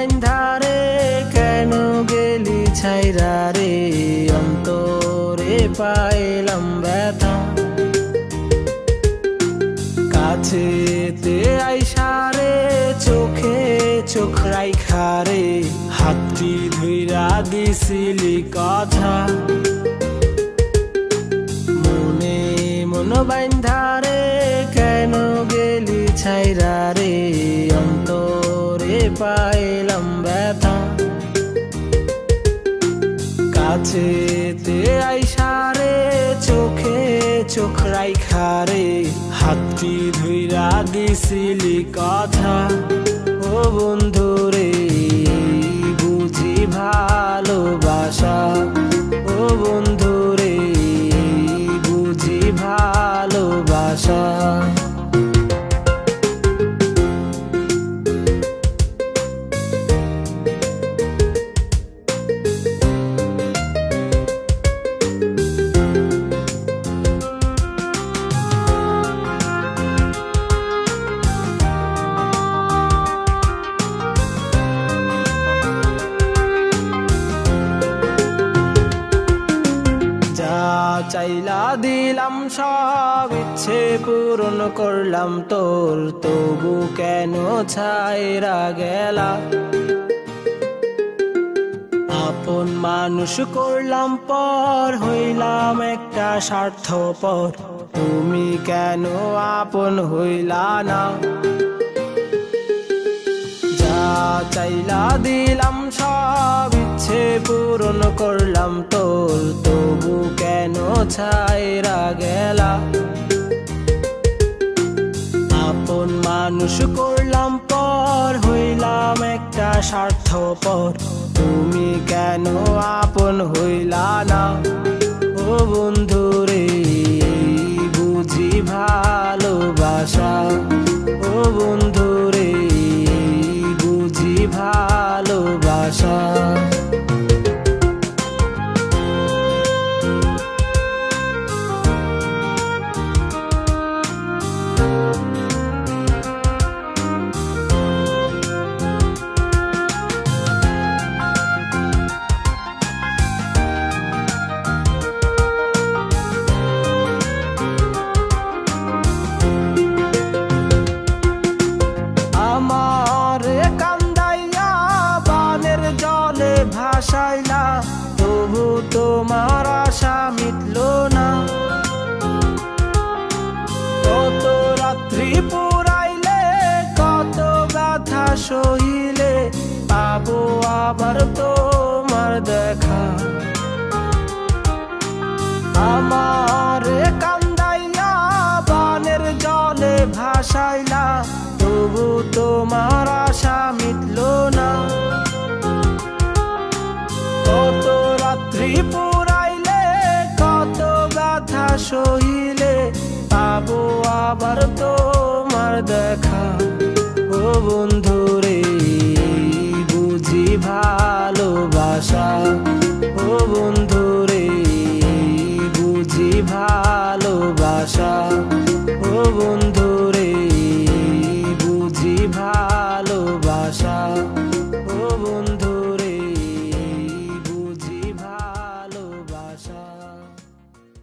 বাইন্ধারে কেন গেলি ছাইরা রে অন্তরে পাইলাম ব্যথা কাছেতে আইসারে চোখে চোখ রাইখারে হাতটি ধইরা দিছিলি কথা মনে মন বাইন্ধারে কেন গেলি ছাইরা রে অন্তরে পাইলাম ব্যথা কাছেতে আইসারে চোখে চোখ রাইখারে হাতটি ধইরা দিছিলি কথা ও বন্ধুরে বুঝি ভালোবাসা ও বন্ধুরে বুঝি ভালোবাসা চাইলা দিলাম সব ইচ্ছে পূরণ করলাম তোর তবু কেন ছাইরা গেলা আপন মানুষ করলাম পর হইলাম একটা স্বার্থপর তুমি কেন আপন হইলা না যা চাইলা দিলাম সব ইচ্ছে পূরণ করলাম তোর তবু কেন ছাইরা গেলা আপন মানুষ করলাম পর হইলাম একটা স্বার্থপর তুমি কেন আপন হইলা না ও বন্ধুরে বুঝি ভালোবাসা ও বন্ধুরে বুঝি ভালোবাসা ভাসাইলা তবু তোমার আশা মিটল না কত রাত্রি পুরাইলে কত ব্যথা সহিলে পাবো আবার তোমার দেখা আমার কান্দাইয়া বানের জলে ভাসাইলা তবু তোমার আশা মিটল না কত রাত্রি পুরাইলে কত ব্যথা সহি